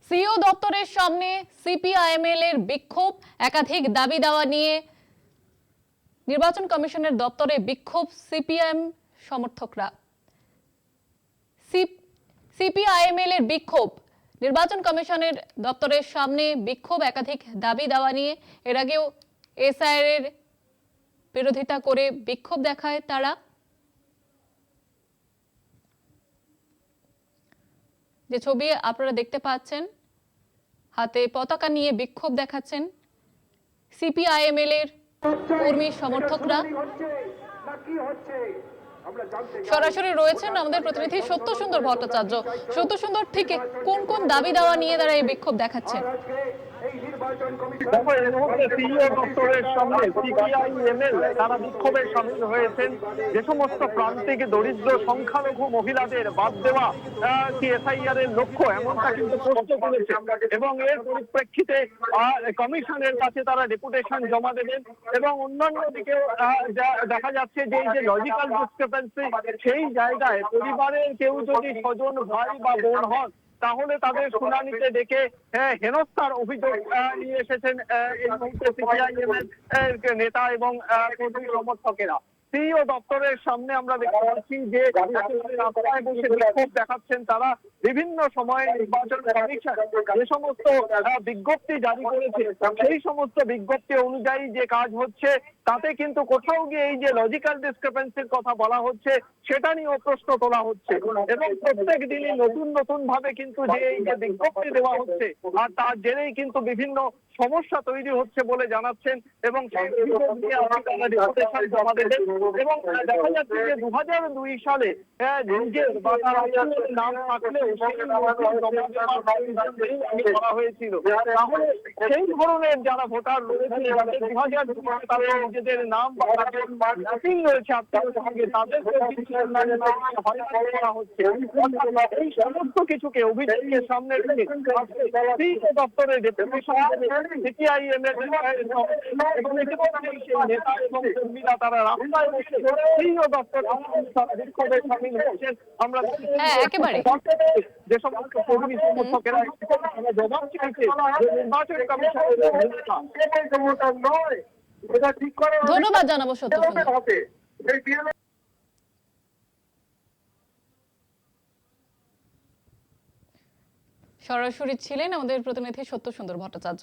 CEO দপ্তরের সামনে CPIML এর বিক্ষোভ, একাধিক দাবি দাওয়া নিয়ে নির্বাচন কমিশনের দপ্তরে বিক্ষোভ সিপিএম সমর্থকরা। সিপিআইএমএল এর বিক্ষোভ, নির্বাচন কমিশনের দপ্তরের সামনে বিক্ষোভ, একাধিক দাবি দাওয়া নিয়ে। এর আগেও এসআইআর এর বিরোধিতা করে বিক্ষোভ দেখায় তারা। যে ছবি আপনারা দেখতে পাচ্ছেন, হাতে পতাকা নিয়ে বিক্ষোভ দেখাচ্ছেন সিপিআইএমএল এর কর্মী সমর্থকরা। সরাসরি রয়েছেন আমাদের প্রতিনিধি সত্য সুন্দর ভট্টাচার্য। সত্য সুন্দর, ঠিক কোন কোন দাবি দাওয়া নিয়ে তারা এই বিক্ষোভ দেখাচ্ছেন? তারা বিক্ষোভে সামিল হয়েছেন। যে সমস্ত প্রান্তিক দরিদ্র সংখ্যালঘু মহিলাদের বাদ দেওয়া এসআইআর এর লক্ষ্য, এমনটা কিন্তু প্রশ্ন করেছে এবং এর পরিপ্রেক্ষিতে কমিশনের কাছে তারা ডেপুটেশন জমা দেবেন। এবং অন্যান্য দিকেও দেখা যাচ্ছে যে এই যে লজিক্যাল ডিসক্রিপেন্সি, সেই জায়গায় পরিবারের কেউ যদি স্বজন ভাই বা বোন হন, তাহলে তাদের শুনানিতে ডেকে হেনস্থার অভিযোগ নিয়ে এসেছেন এই মুহূর্তে সিপিআইএম এর নেতা এবং কর্মী সমর্থকেরা। সিইও দপ্তরের সামনে আমরা দেখতে পাচ্ছি যে রাস্তায় বসে বিক্ষোভ দেখাচ্ছেন তারা। বিভিন্ন সময়ে নির্বাচন কমিশন যে সমস্ত বিজ্ঞপ্তি জারি করেছে, সেই সমস্ত বিজ্ঞপ্তি অনুযায়ী যে কাজ হচ্ছে, তাতে কিন্তু কোথাও গিয়ে এই যে লজিক্যাল ডিসক্রিপেন্সির কথা বলা হচ্ছে, সেটা নিয়েও প্রশ্ন তোলা হচ্ছে। এবং প্রত্যেক দিনই নতুন নতুন ভাবে কিন্তু যে এই যে বিজ্ঞপ্তি দেওয়া হচ্ছে, আর তার জেরেই কিন্তু বিভিন্ন সমস্যা তৈরি হচ্ছে বলে জানাচ্ছেন। এবং এবং দেখা যাচ্ছে যে 2002 সালে নিজের বা তার নাম থাকলেও করা হয়েছিল। তাহলে সেই ধরনের যারা ভোটার রয়েছে, 2002 তারা নিজেদের নাম বা রয়েছে আত্মীয় সঙ্গে, তাদের করা হচ্ছে। এই সমস্ত কিছুকে অভিযোগের সামনে রেখে দপ্তরের সিপিআইএম এর এবং নেতা এবং কর্মীরা তারা রাস্তায় বসে সিইও দপ্তর বিক্ষোভে সামিল হয়েছেন। আমরা একেবারে যে সমস্ত কর্মী সমর্থকেরা জবাব চাইছে নির্বাচন কমিশনের নয়, এটা ঠিক করা। ধন্যবাদ জানাবো সত্য সুন্দর। সরাসরি ছিলেন আমাদের প্রতিনিধি সত্য সুন্দর ভট্টাচার্য।